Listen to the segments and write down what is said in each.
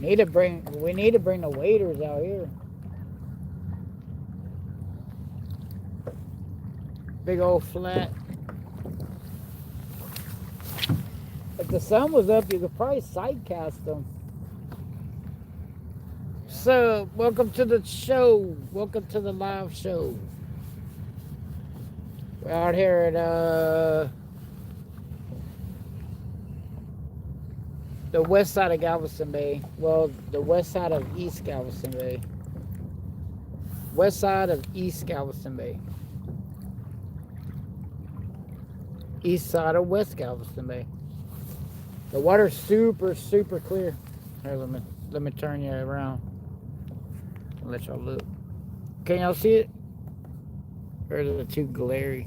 We need to bring the waders out here. Big old flat. If the sun was up, you could probably sidecast them. So, welcome to the show. Welcome to the live show. We're out here at the west side of Galveston Bay. Well, the west side of East Galveston Bay. West side of East Galveston Bay. East side of West Galveston Bay. The water's super, super clear. Here, let me turn you around. I'll let y'all look. Can y'all see it? Or is it too glary?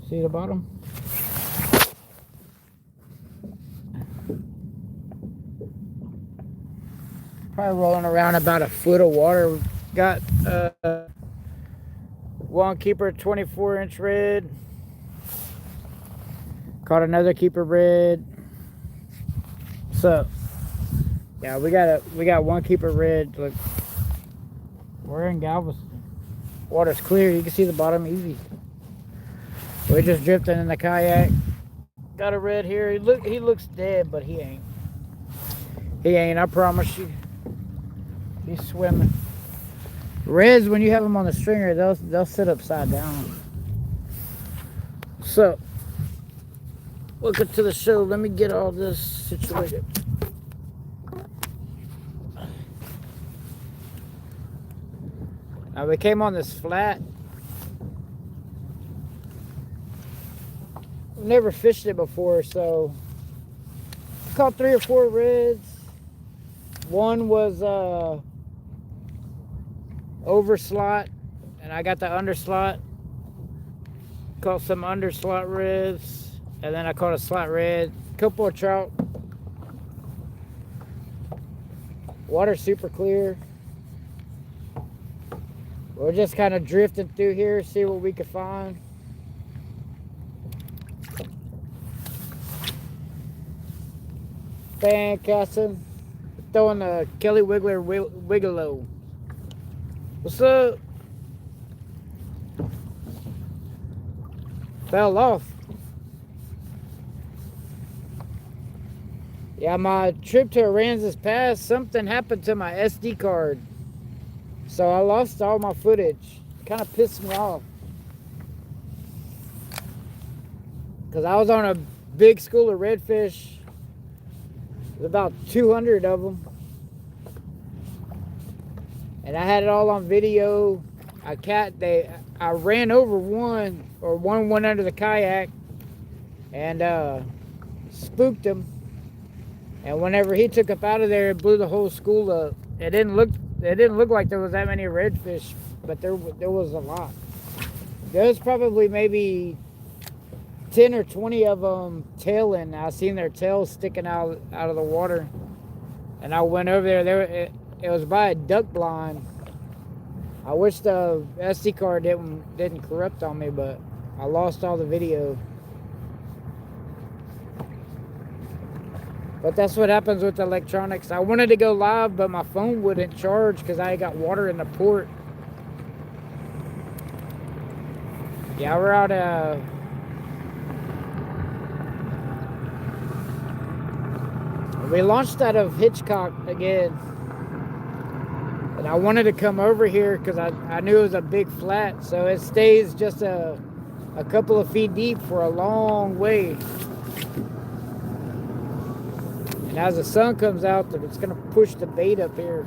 See the bottom? Probably rolling around about a foot of water. Got one keeper 24-inch red. Caught another keeper red. So yeah, we got one keeper red. Look, we're in Galveston. Water's clear. You can see the bottom easy. We're just drifting in the kayak. Got a red here. He looks dead, but he ain't. He ain't. I promise you. He's swimming. Reds, when you have them on the stringer, they'll sit upside down. So, welcome to the show. Let me get all this situated. Now we came on this flat. Never fished it before, so caught 3 or 4 reds. One was over slot, and I got the under slot. Caught some under slot reds, and then I caught a slot red. Couple of trout. Water super clear. We're just kind of drifting through here, see what we can find. Fan casting. Throwing the Kelly Wiggler Wiggalo. What's up? Fell off. Yeah, my trip to Aransas Pass, something happened to my SD card. So I lost all my footage. Kind of pissed me off. Because I was on a big school of redfish. There's about 200 of them. And I had it all on video. I ran over one, or one went under the kayak and spooked him. And whenever he took up out of there, it blew the whole school up. It didn't look like there was that many redfish, but there was a lot. There was probably maybe 10 or 20 of them tailing. I seen their tails sticking out of the water, and I went over there. It was by a duck blind. I wish the SD card didn't corrupt on me, but I lost all the video. But that's what happens with electronics. I wanted to go live, but my phone wouldn't charge because I got water in the port. Yeah, we're out we launched out of Hitchcock again. And I wanted to come over here because I knew it was a big flat. So it stays just a couple of feet deep for a long way. And as the sun comes out, it's going to push the bait up here.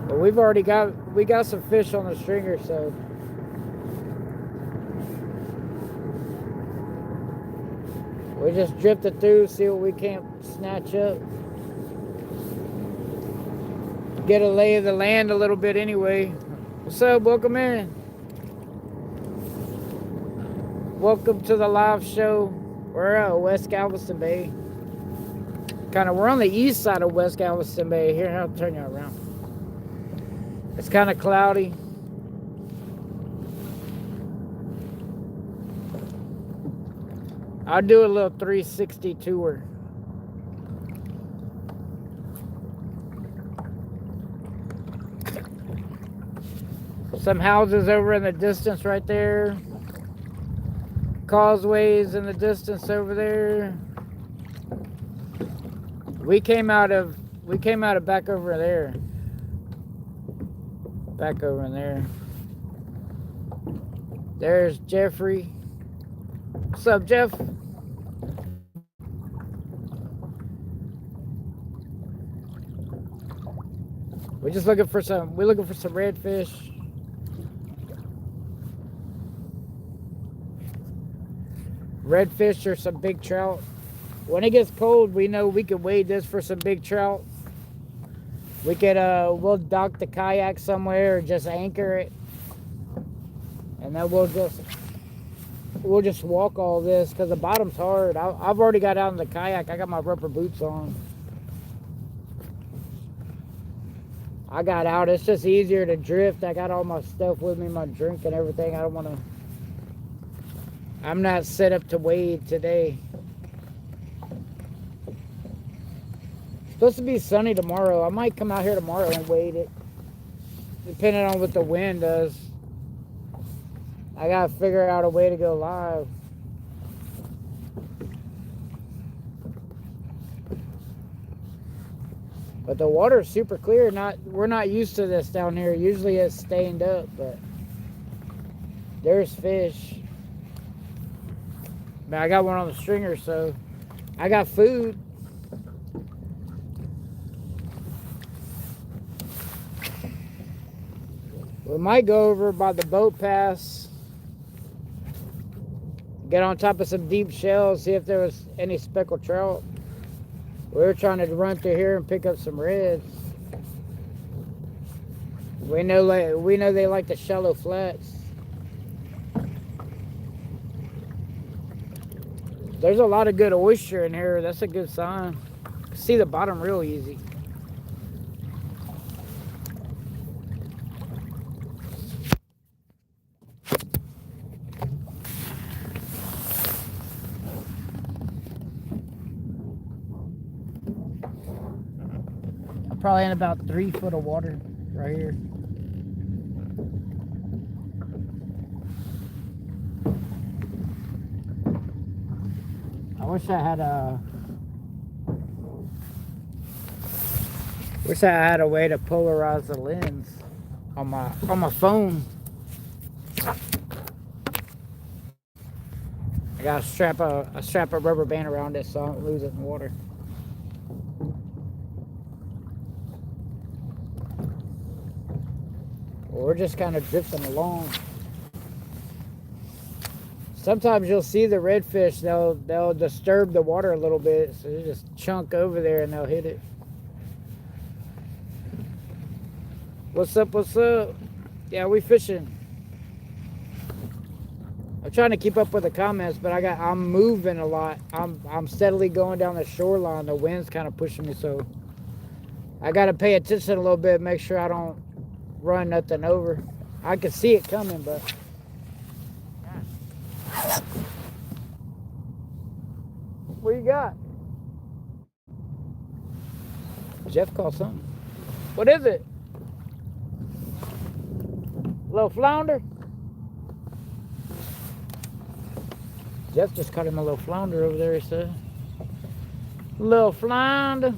But we got some fish on the stringer, so. We just drifted through, see what we can't snatch up. Get a lay of the land a little bit anyway. What's up? Welcome in. Welcome to the live show. We're at West Galveston Bay. We're on the east side of West Galveston Bay. Here, I'll turn you around. It's kind of cloudy. I'll do a little 360 tour. Some houses over in the distance right there. Causeways in the distance over there. We came out of back over there. Back over in there. There's Jeffrey. What's up, Jeff? We're looking for some redfish. Redfish or some big trout. When it gets cold, we know we can wade this for some big trout. We could we'll dock the kayak somewhere or just anchor it. And then we'll just walk all this because the bottom's hard. I've already got out in the kayak. I got my rubber boots on. I got out. It's just easier to drift. I got all my stuff with me, my drink and everything. I'm not set up to wade today. It's supposed to be sunny tomorrow. I might come out here tomorrow and wade it, depending on what the wind does. I gotta figure out a way to go live. But the water's super clear. We're not used to this down here. Usually it's stained up, but there's fish. But I got one on the stringer, so I got food. We might go over by the boat pass, get on top of some deep shells, see if there was any speckled trout. We were trying to run through here and pick up some reds. We know they like the shallow flats. There's a lot of good oyster in here. That's a good sign. See the bottom real easy. I'm probably in about 3 foot of water right here. I wish I had a way to polarize the lens on my phone. I gotta strap a rubber band around it so I don't lose it in water. We're just kind of drifting along. Sometimes you'll see the redfish, they'll disturb the water a little bit, so they just chunk over there and they'll hit it. What's up, what's up? Yeah, we fishing. I'm trying to keep up with the comments, but I'm moving a lot. I'm steadily going down the shoreline. The wind's kind of pushing me, so I gotta pay attention a little bit, make sure I don't run nothing over. I can see it coming, but what you got? Jeff caught something. What is it? Little flounder? Jeff just caught him a little flounder over there, he said. Little flounder.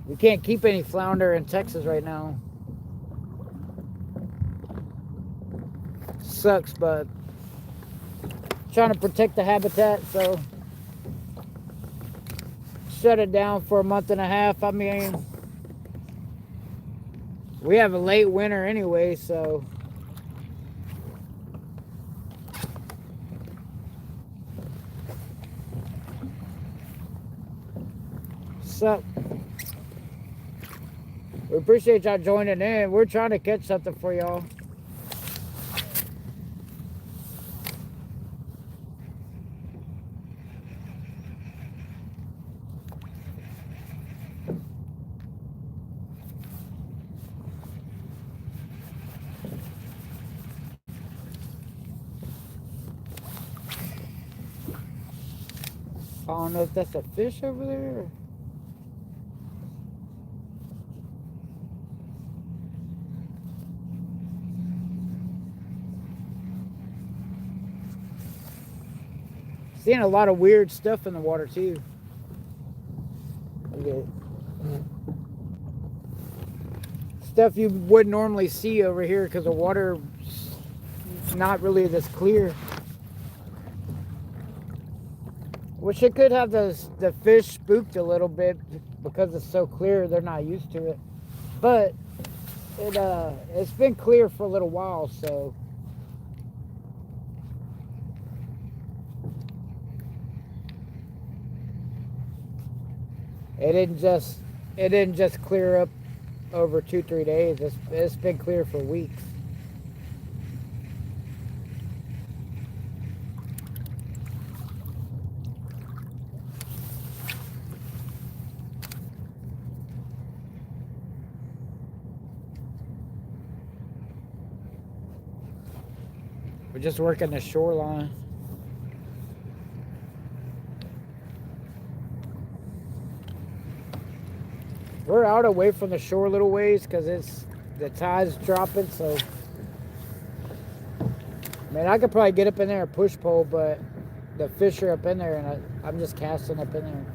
We can't keep any flounder in Texas right now. Sucks, but trying to protect the habitat, so shut it down for a month and a half. I mean, we have a late winter anyway, so sup. We appreciate y'all joining in. We're trying to catch something for y'all. I don't know if that's a fish over there. Seeing a lot of weird stuff in the water too. Stuff you wouldn't normally see over here because the water is not really this clear. Wish it could have the fish spooked a little bit because it's so clear. They're not used to it, but it's been clear for a little while, so. It didn't just clear up over 2-3 days. It's been clear for weeks. We're just working the shoreline. We're out away from the shore a little ways because the tide's dropping, so man, I could probably get up in there and push pole, but the fish are up in there and I'm just casting up in there.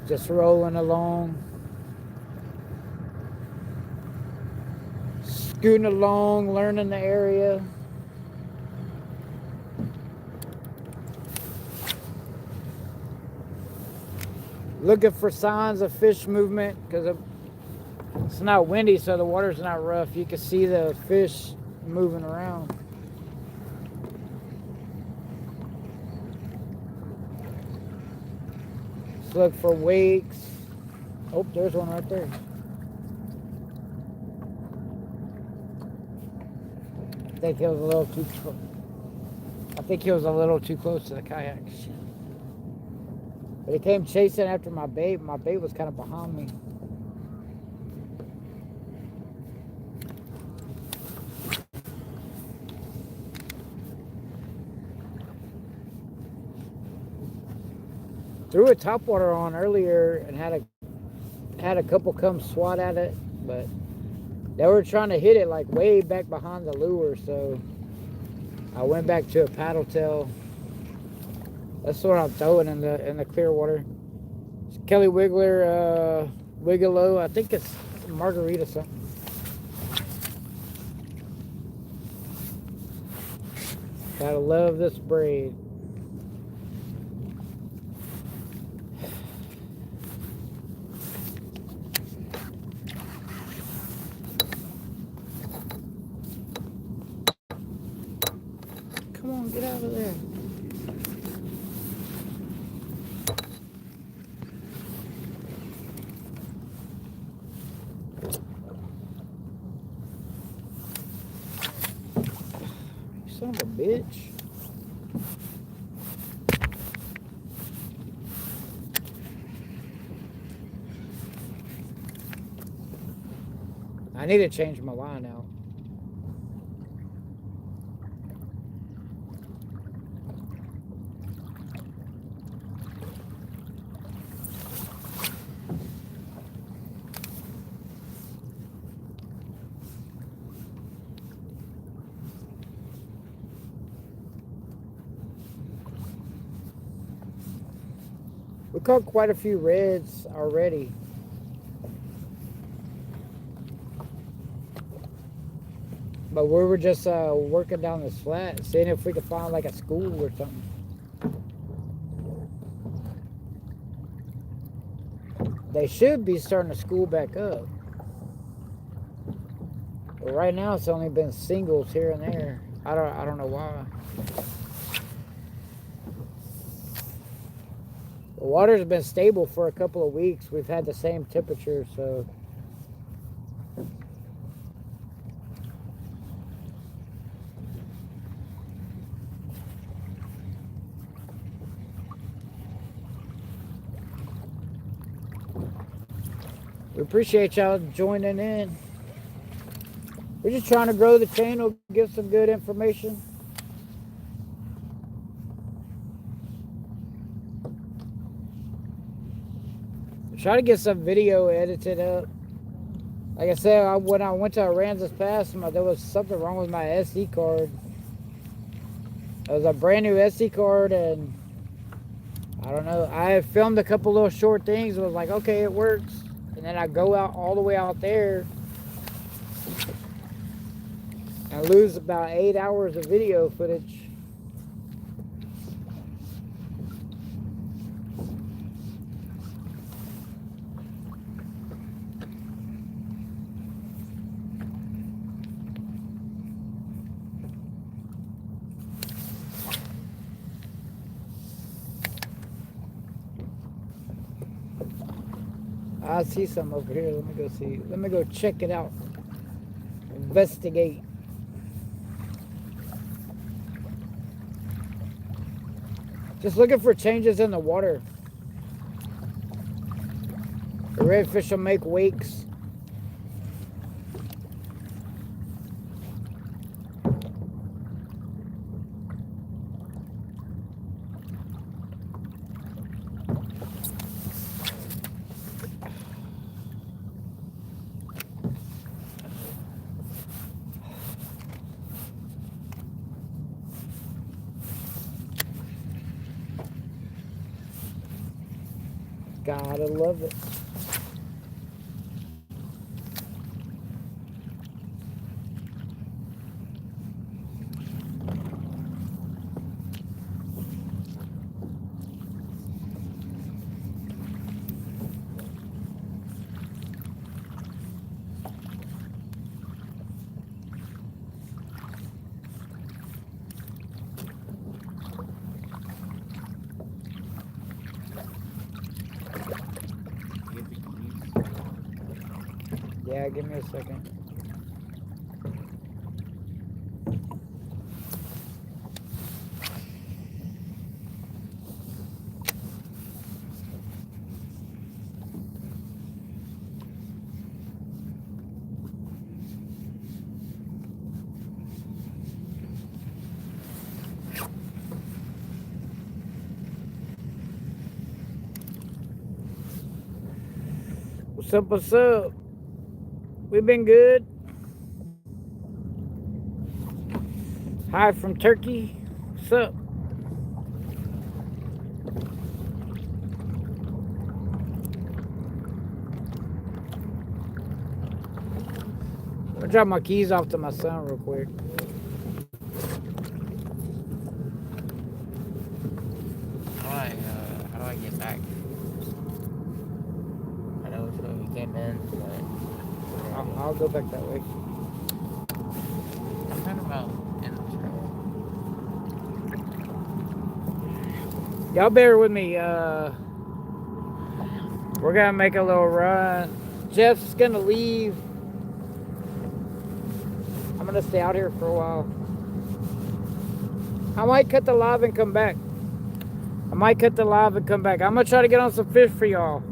Just rolling along. Scooting along, learning the area. Looking for signs of fish movement because it's not windy, so the water's not rough. You can see the fish moving around. Let's look for wakes. Oh, there's one right there. I think he was a little too close. I think he was a little too close to the kayak. But he came chasing after my bait. My bait was kind of behind me. Threw a topwater on earlier and had a couple come swat at it, but they were trying to hit it like way back behind the lure, so I went back to a paddle tail. That's what I'm throwing in the clear water. It's Kelly Wiggler, Wiggalo. I think it's margarita something. Gotta love this braid. Come on, get out of there. Son of a bitch. I need to change my line out. We caught quite a few reds already. But we were just working down this flat, seeing if we could find like a school or something. They should be starting to school back up. But right now it's only been singles here and there. I don't know why. The water's been stable for a couple of weeks. We've had the same temperature, so we appreciate y'all joining in. We're just trying to grow the channel, give some good information. Try to get some video edited up. Like I said, when I went to Aransas Pass, there was something wrong with my SD card. It was a brand new SD card, and I don't know. I had filmed a couple little short things. And was like, okay, it works. And then I go out all the way out there and lose about 8 hours of video footage. I see some over here. Let me go see. Let me go check it out. Investigate. Just looking for changes in the water. The redfish will make wakes. Gotta love it. Yeah, give me a second. What's up, what's up? We've been good. Hi from Turkey. What's up? I'll drop my keys off to my son real quick. How do I get back? I know which way we came in, but I'll go back that way. I'm talking about in the trail. Y'all bear with me. We're gonna make a little run. Jeff's gonna leave. I'm gonna stay out here for a while. I might cut the live and come back. I'm gonna try to get on some fish for y'all.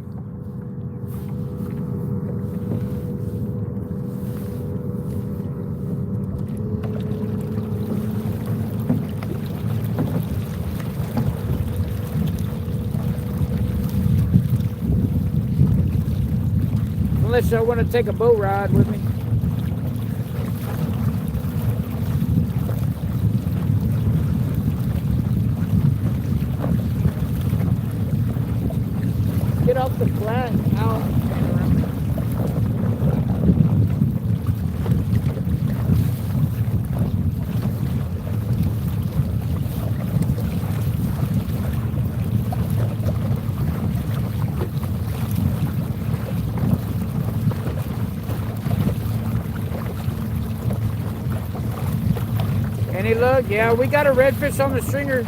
Unless y'all want to take a boat ride with me. Get off the flat out. Any luck? Yeah, we got a redfish on the stringer.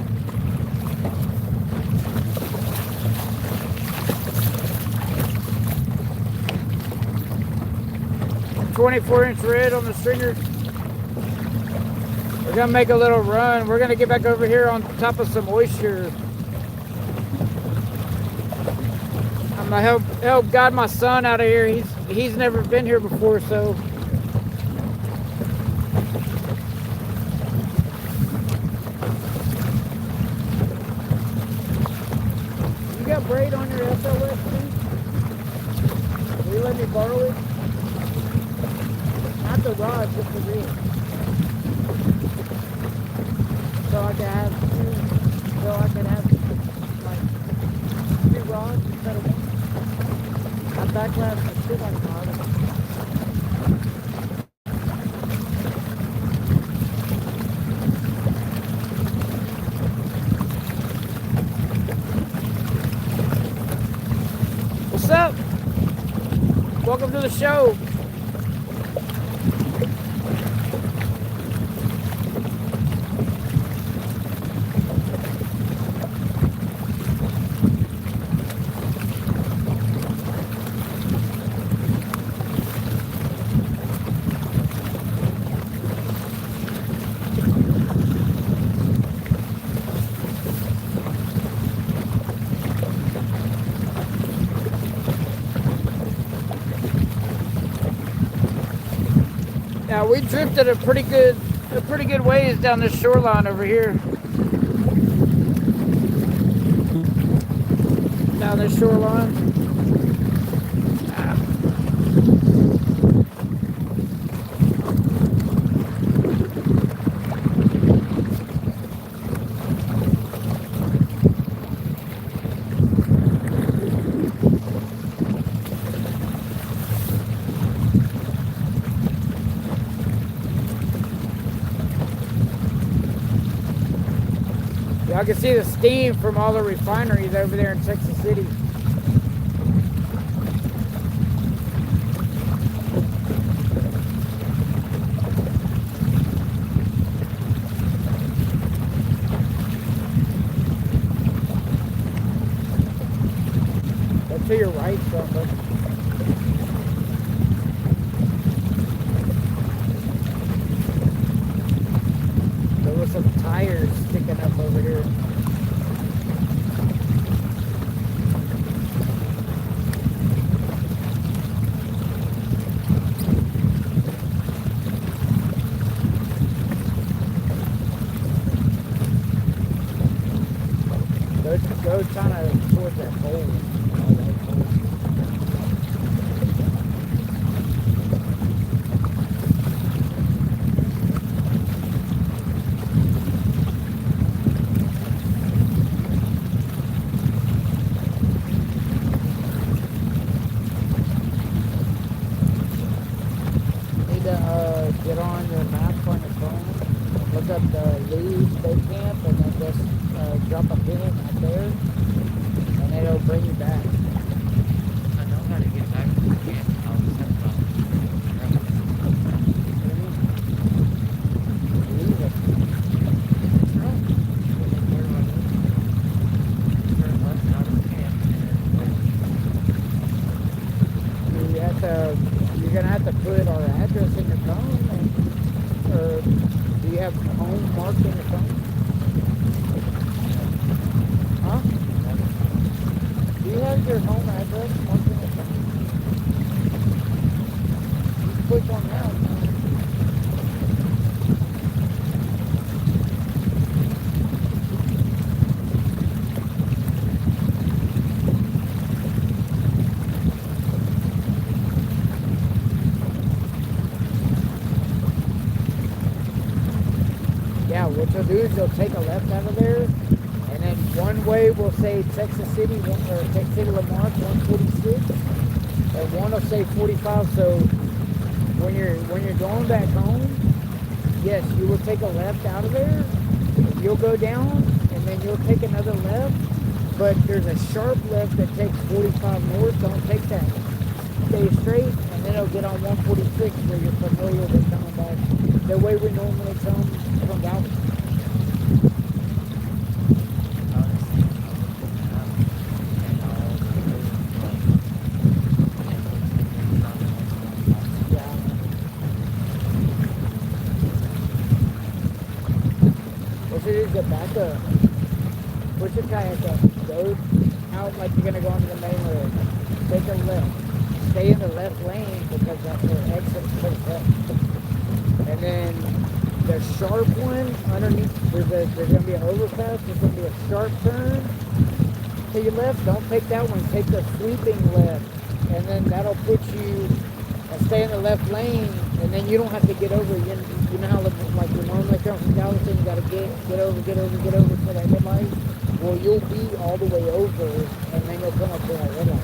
A 24-inch red on the stringer. We're gonna make a little run. We're gonna get back over here on top of some oyster. I'm gonna help guide my son out of here. He's never been here before, so. You got braid on your SLS too? borrow it? Not the rod, just the reel. So I can have like 3 rods instead of 1. My backlash is still on the bottom. What's up? Welcome to the show. Now we drifted a pretty good ways down this shoreline over here. Down this shoreline. Y'all can see the steam from all the refineries over there in Texas City. That's to your right, something. There were some tires sticking up over here. Go kind of towards that hole. Need to get on your map on your phone. Look up the Lee's Base Camp and then just drop a pin right there and it'll bring you back. I know how to get back to the camp. I was talking about Leave it. turn left out of the camp You're gonna have to put our address in your phone, or do you have home marked in your phone? Huh? Do you have your home address marked in your phone? You click on that. Yeah, what you'll do is you'll take a left out of there, and then one way will say Texas City, or Texas City Lamarck 146, and one will say 45. So when you're going back home, yes, you will take a left out of there. You'll go down, and then you'll take another left. But there's a sharp left that takes 45 north. Don't take that. Stay straight, and then it'll get on 146 where you're familiar with coming back the way we normally come from Dallas. Yeah. What you do is get back up. Push your kayak up. Go out like you're going to go onto the main road. Take a left. Stay in the left lane because that's where exit takes up. And then the sharp one underneath, there's going to be an overpass. There's going to be a sharp turn to your left. Don't take that one. Take the sweeping left. And then that'll put you and stay in the left lane, and then you don't have to get over. You know how like you normally come from Galveston, you got to get over to that red light. Well, you'll be all the way over, and then you'll come up to that red light.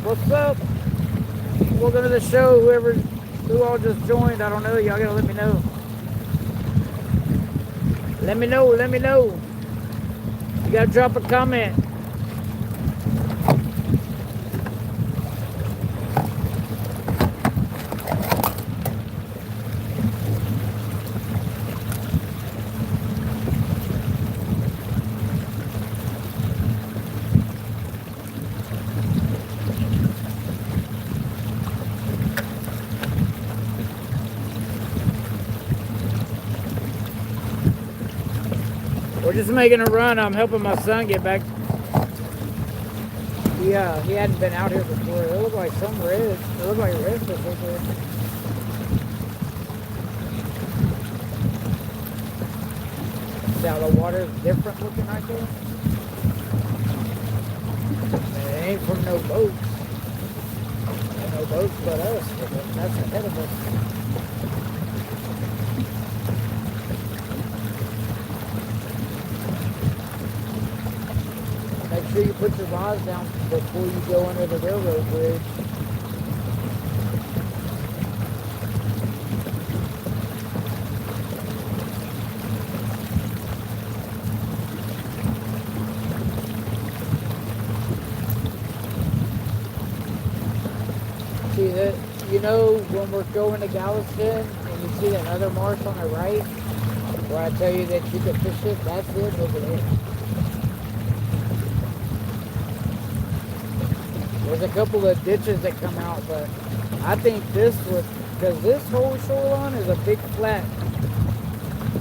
What's up? Welcome to the show. Who all just joined, I don't know. Y'all gotta let me know. Let me know. You gotta drop a comment. We're just making a run. I'm helping my son get back. Yeah, he hadn't been out here before. It looked like some red. It looked like redfish right there. See how the water's different looking right there? And it ain't from no boats. No boats but us. That's ahead of us. Make sure you put your rods down before you go under the railroad bridge. See that? You know when we're going to Galveston and you see that other marsh on the right, where I tell you that you can fish it, that's it over there. There's a couple of ditches that come out, but I think this was, because this whole shoreline is a big flat.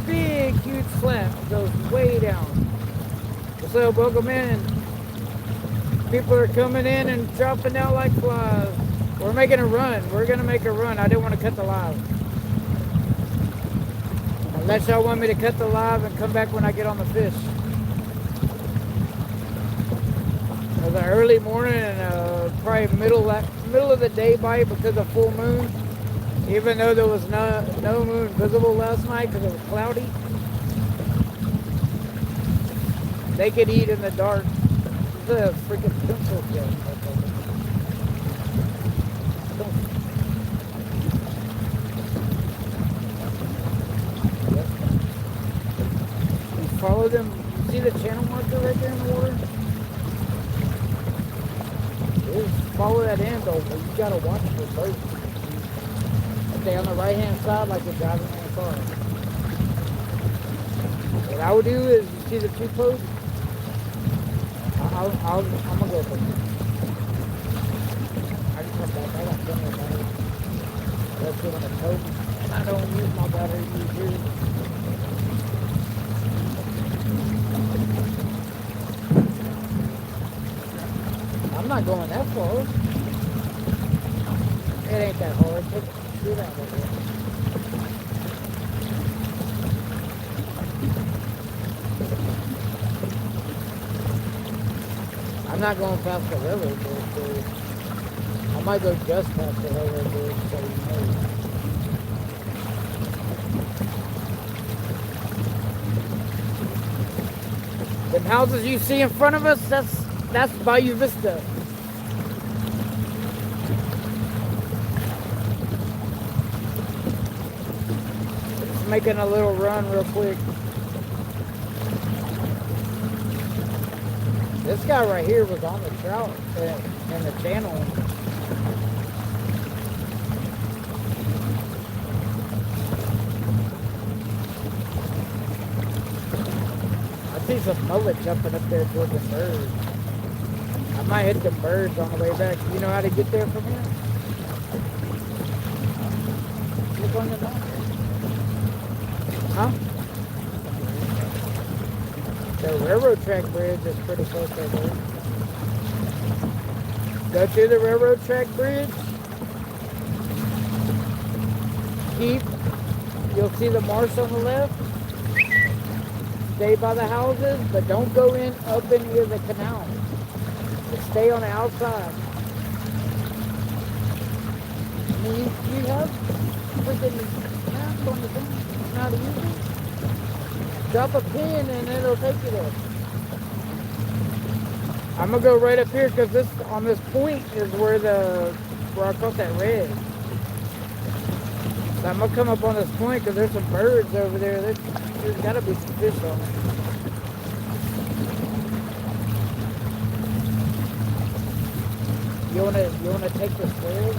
Big, huge flat. It goes way down. So, welcome in. People are coming in and dropping out like flies. We're making a run. We're going to make a run. I didn't want to cut the live. Unless y'all want me to cut the live and come back when I get on the fish. It was an early morning and probably middle of the day bite because of full moon. Even though there was no moon visible last night because it was cloudy. They could eat in the dark. This is a freaking pencil jet. You follow them. You see the channel marker right there in the water? Follow that end though, but you gotta watch your boat. Stay on the right hand side like you're driving in a car. What I would do is, you see the two posts? I'm gonna go for it. I just come back, I got plenty of battery. That's doing a tote, and I don't use my battery usually. I'm not going that far. It ain't that hard. Do that right there. I'm not going past the railroad bridge. I might go just past the railroad bridge so you know. Them houses you see in front of us, that's Bayou Vista. Just making a little run real quick. This guy right here was on the trout in the channel. I see some mullet jumping up there towards the birds. I might hit the birds on the way back. You know how to get there from here? Look on the map. Huh? The railroad track bridge is pretty close right there. Go to the railroad track bridge. You'll see the marsh on the left. stay by the houses, but don't go in up into the canal. Just stay on the outside. I mean, you have freaking maps on the thing. You know how to use it? Drop a pin and it'll take you there. I'm gonna go right up here because this on this point is where I caught that red. So I'm gonna come up on this point because there's some birds over there. There's gotta be some fish on it. You wanna take this red?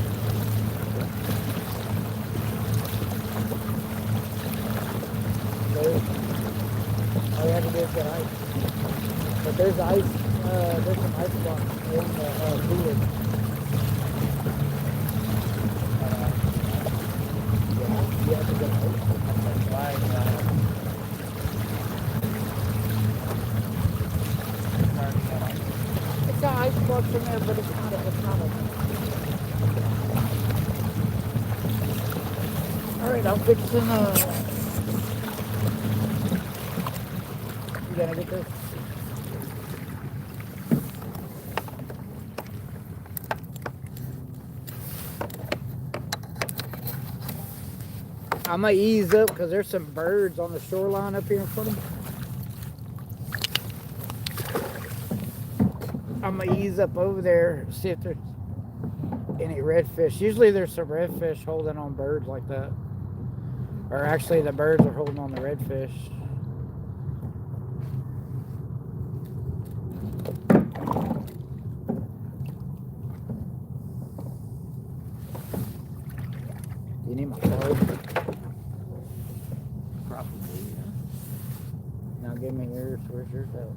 All you have to do is get ice. But there's ice, there's some ice blocks in the cooler. Yeah, you have to get ice. That's why It's got ice blocks in there, but it's not Alright, I'm fixing you gotta get this. I'm gonna ease up because there's some birds on the shoreline up here in front of me. I'm gonna ease up over there, see if there's any redfish. Usually there's some redfish holding on birds like that. Or actually the birds are holding on the redfish. You need my card? probably, yeah. Now give me yours. Where's yours at?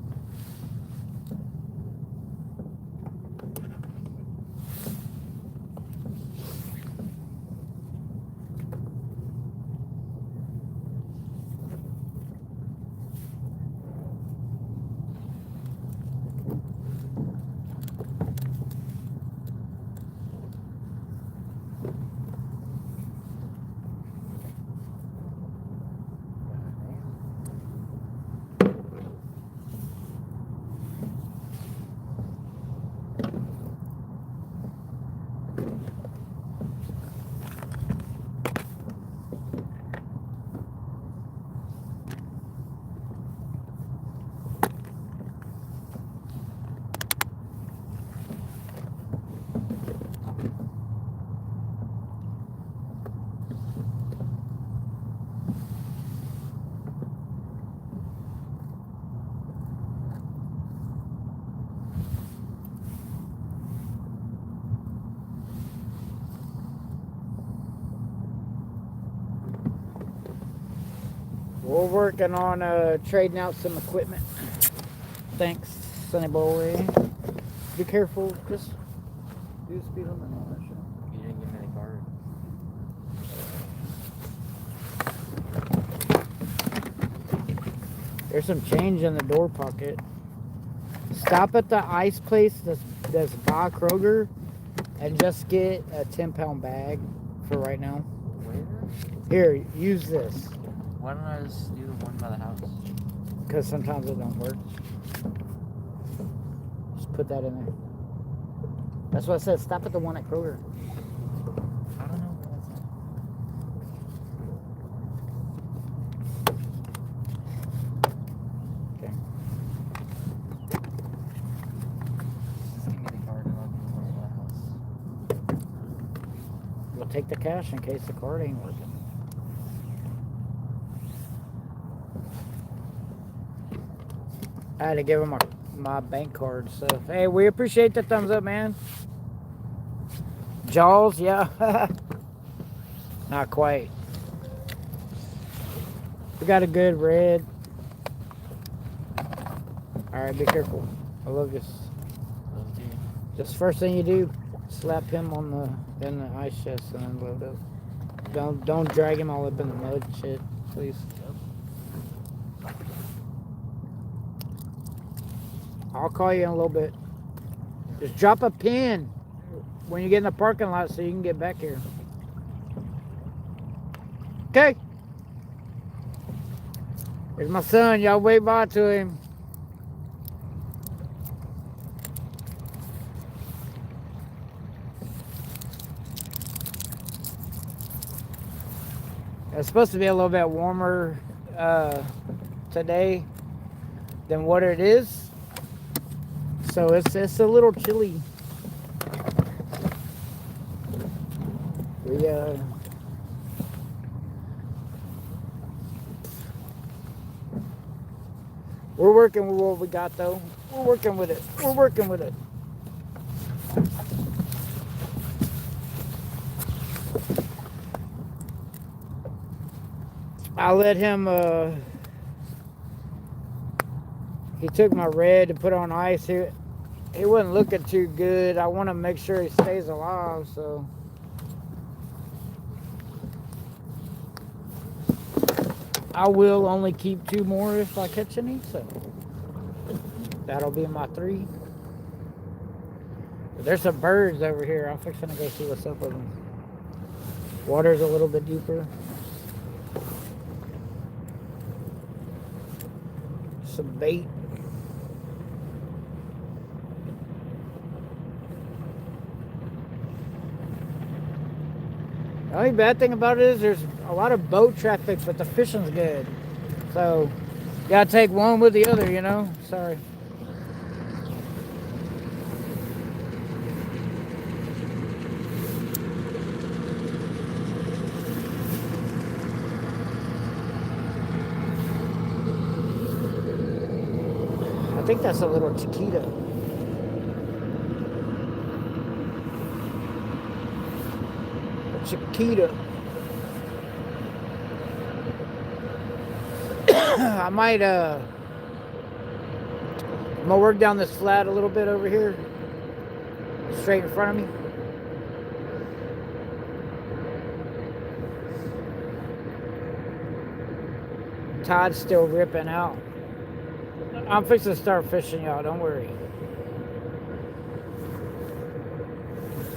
We're working on trading out some equipment. Thanks, Sonny boy. Be careful, just do the speed limit and all that shit. You didn't give me the card. There's some change in the door pocket. Stop at the ice place that's by Kroger and just get a 10-pound bag for right now. Where? Here, use this. Why don't I just do the one by the house? Because sometimes it don't work. Just put that in there. That's what I said. Stop at the one at Kroger. I don't know where that's at. Okay. Just give me the card and I'll do the one by the house. We'll take the cash in case the card ain't working. I had to give him my bank card. So, hey, we appreciate the thumbs up, man. Jaws, yeah. Not quite. We got a good red. Alright, be careful. I love this. Love to. Just first thing you do, slap him on in the ice chest and then load up. Don't drag him all up in the mud and shit, please. I'll call you in a little bit. Just drop a pin when you get in the parking lot so you can get back here. Okay. There's my son. Y'all wave bye to him. It's supposed to be a little bit warmer today than what it is. So it's a little chilly. We're working with what we got though. We're working with it. We're working with it. I let him he took my red to put on ice here. He wasn't looking too good. I want to make sure he stays alive, so I will only keep 2 more if I catch any, so that'll be my 3. But there's some birds over here. I'm fixing to go see what's up with them. Water's a little bit deeper. Some bait. The only bad thing about it is there's a lot of boat traffic, but the fishing's good. So, you gotta take one with the other, you know? Sorry. I think that's a little Chiquita. Chiquita. I might I'm gonna work down this flat a little bit over here, straight in front of me. Tide's still ripping out. I'm fixing to start fishing, y'all, don't worry.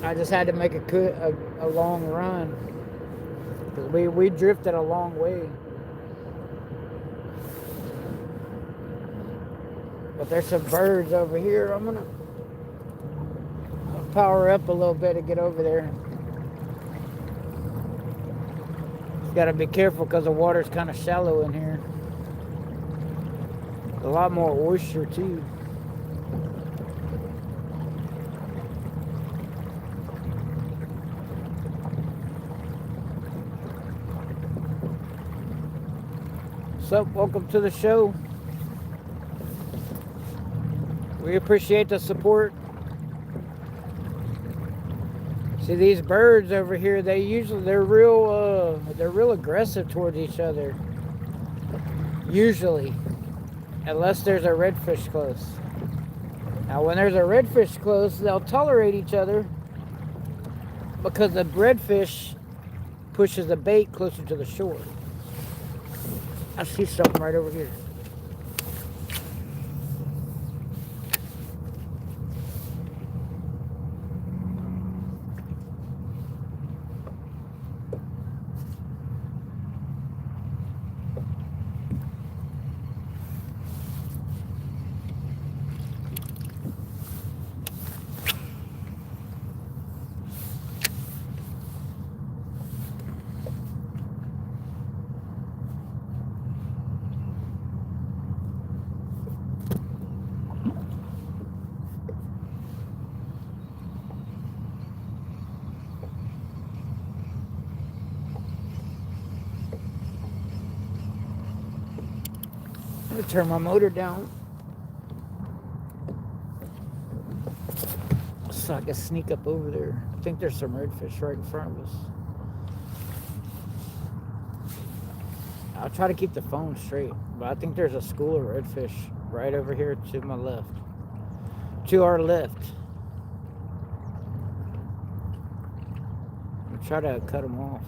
I just had to make a long run because we drifted a long way. But there's some birds over here. I'm gonna power up a little bit to get over there. Just gotta be careful because the water's kind of shallow in here. A lot more oyster too. What's up? Welcome to the show. We appreciate the support. See these birds over here, they're real aggressive towards each other. Usually. Unless there's a redfish close. Now when there's a redfish close, they'll tolerate each other because the redfish pushes the bait closer to the shore. I see something right over here. I'm gonna turn my motor down so I can sneak up over there. I think there's some redfish right in front of us. I'll try to keep the phone straight, but I think there's a school of redfish right over here to my left. To our left. I'll try to cut them off.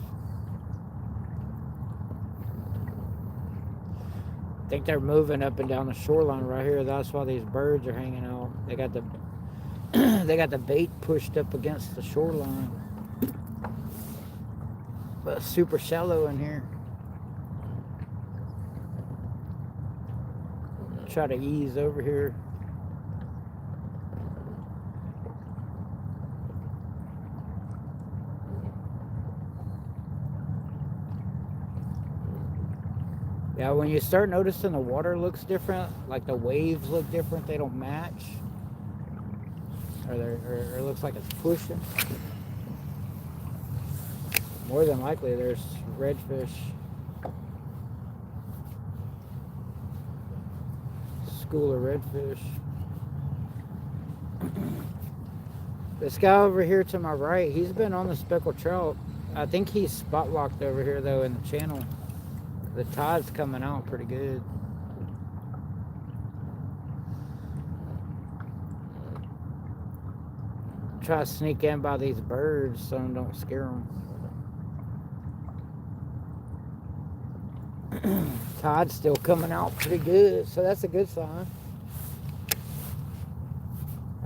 I think they're moving up and down the shoreline right here. That's why these birds are hanging out. They got the they got the bait pushed up against the shoreline. But it's super shallow in here. try to ease over here. Yeah, when you start noticing the water looks different, like the waves look different, they don't match, or it looks like it's pushing. More than likely, there's redfish. School of redfish. This guy over here to my right, he's been on the speckled trout. I think he's spot locked over here though in the channel. The tide's coming out pretty good. Try to sneak in by these birds so I don't scare them. Tide's still coming out pretty good, so that's a good sign.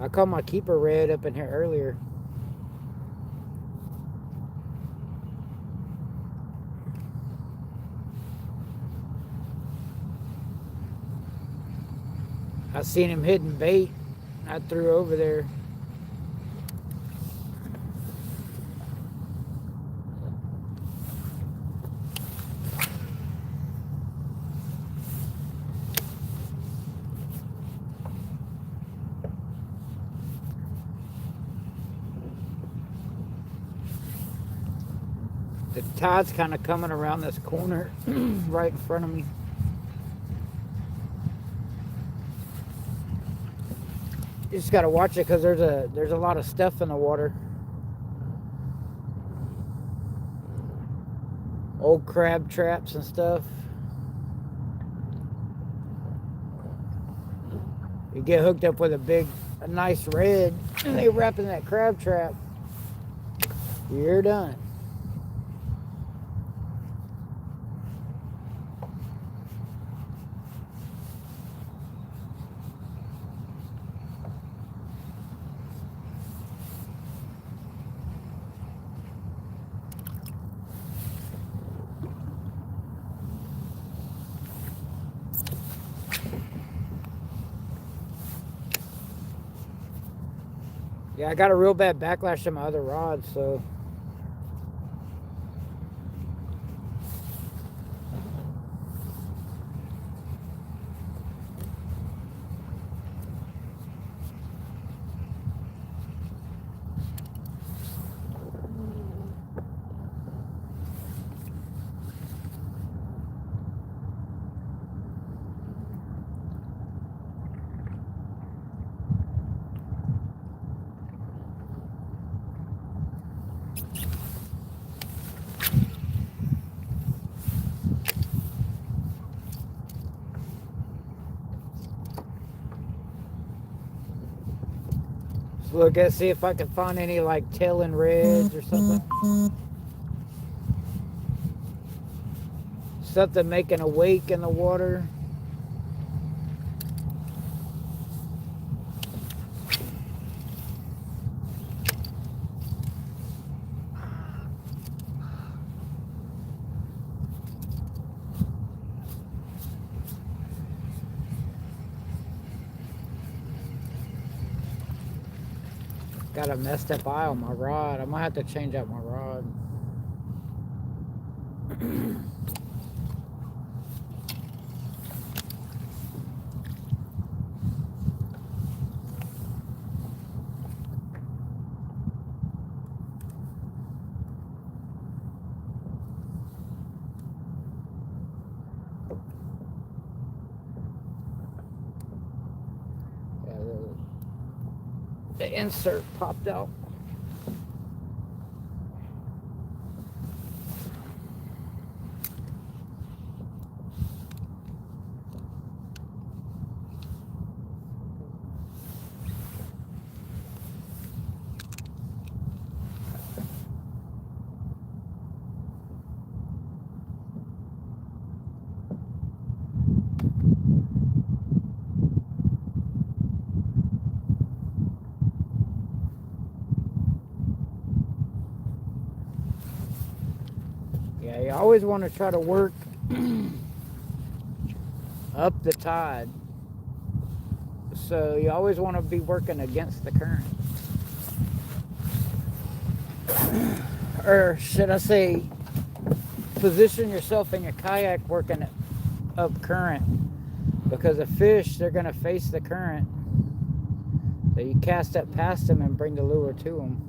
I caught my keeper red up in here earlier. I seen him hitting bait. I threw over there. The tide's kind of coming around this corner right in front of me. You just got to watch it because there's a lot of stuff in the water. Old crab traps and stuff. You get hooked up with a nice red, and they wrap in that crab trap. You're done. Yeah, I got a real bad backlash to my other rod, so. Look at see if I can find any like tailing reds or something. Something making a wake in the water. Got a messed up eye on my rod. I might have to change out my rod. The insert popped out. Yeah, you always want to try to work up the tide. So you always want to be working against the current. Or should I say, position yourself in your kayak working up current. Because the fish, they're going to face the current. So you cast up past them and bring the lure to them.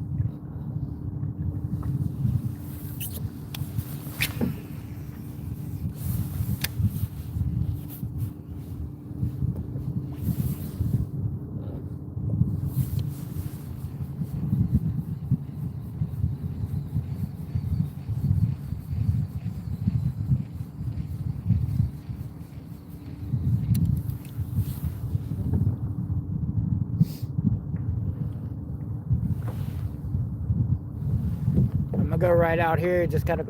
I'm gonna go right out here. Just gotta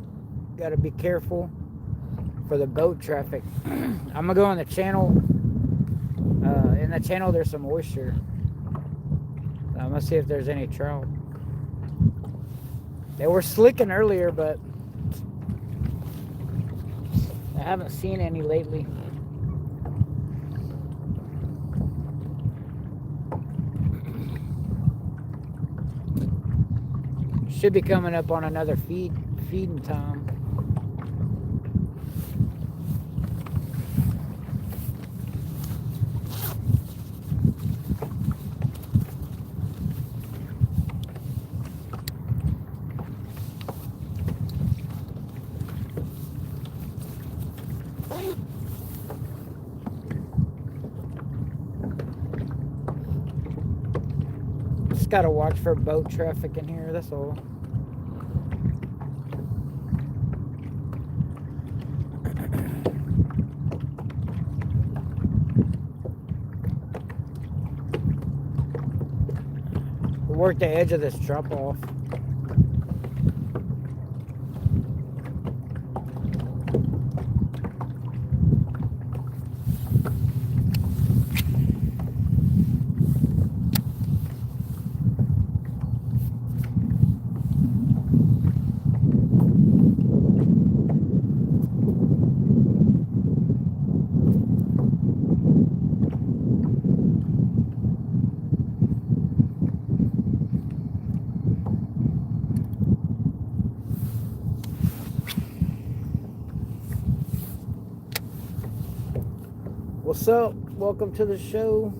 be careful for the boat traffic. I'm gonna go on the channel. In the channel, there's some oyster. I'm gonna see if there's any trout. They were slicking earlier, but I haven't seen any lately. Should be coming up on another feeding time. Just gotta watch for boat traffic in here, that's all. Work the edge of this drop off. What's up? Welcome to the show.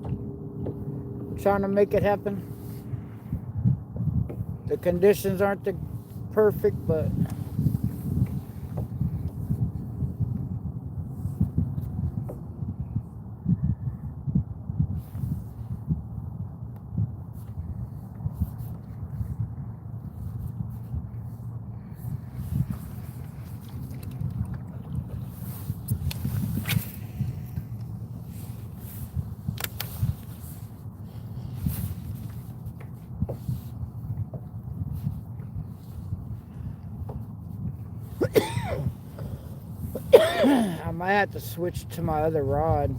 I'm trying to make it happen. The conditions aren't the perfect, but I might have to switch to my other rod.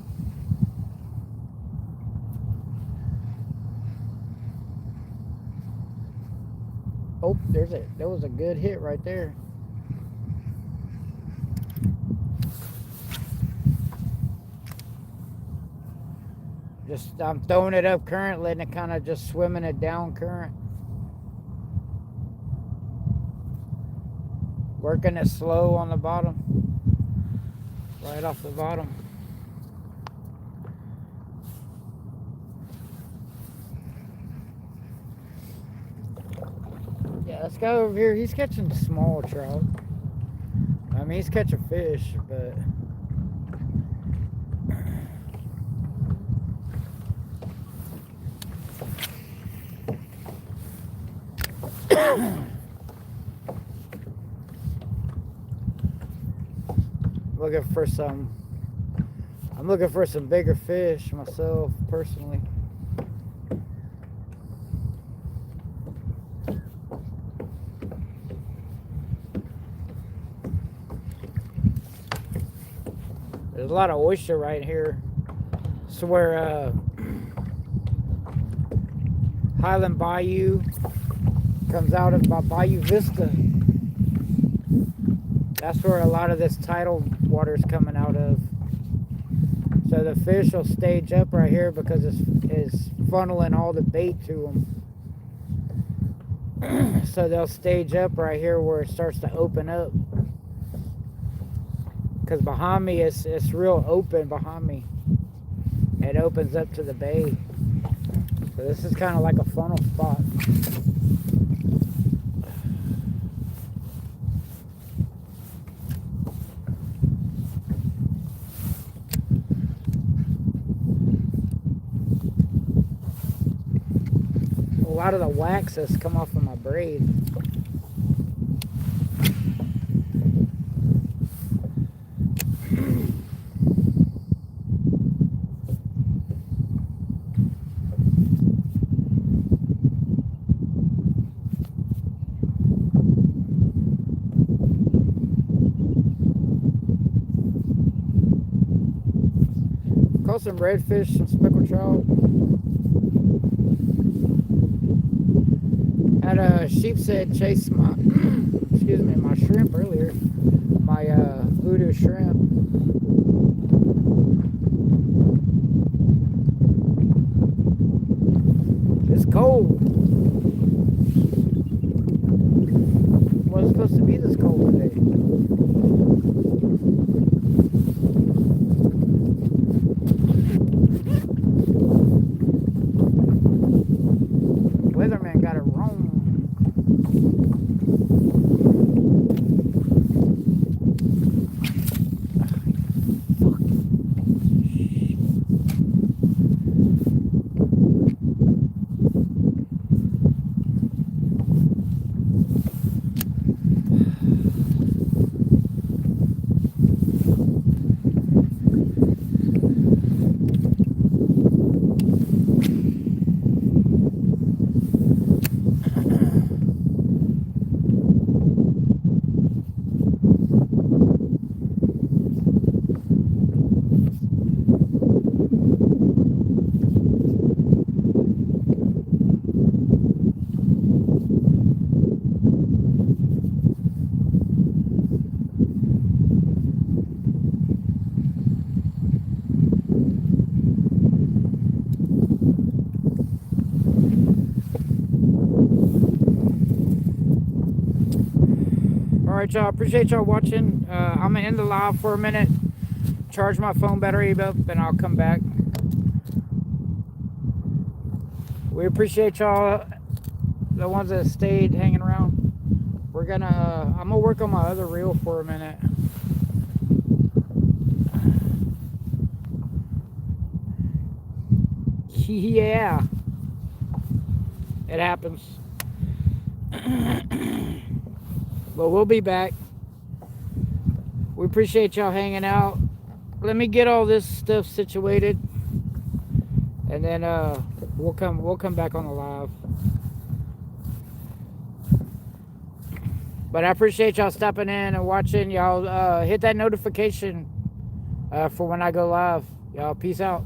Oh, there was a good hit right there. I'm throwing it up current, letting it kind of just swimming it down current. Working it slow on the bottom. Right off the bottom. Yeah, this guy over here, he's catching small trout. I mean, he's catching fish, but I'm looking for some bigger fish myself, personally. There's a lot of oyster right here. It's where Highland Bayou comes out of Bayou Vista. That's where a lot of this tidal water is coming out of. So So the fish will stage up right here because it's funneling all the bait to them. So they'll stage up right here where it starts to open up. Because behind me, it's real open behind me. It opens up to the bay. So this is kind of like a funnel spot. A lot of the wax has come off of my braid. Caught some redfish, some speckled trout. Had a sheepshead chase my excuse me, my shrimp earlier. My voodoo shrimp. It's cold. It wasn't supposed to be this cold today. Weatherman got it wrong. Alright, y'all, appreciate y'all watching. I'm gonna end the live for a minute, charge my phone battery up, and I'll come back. We appreciate y'all, the ones that stayed hanging around. We're gonna I'm gonna work on my other reel for a minute. Yeah, it happens. But we'll be back. We appreciate y'all hanging out. Let me get all this stuff situated, and then we'll come back on the live. But I appreciate y'all stopping in and watching. Y'all hit that notification for when I go live. Y'all peace out.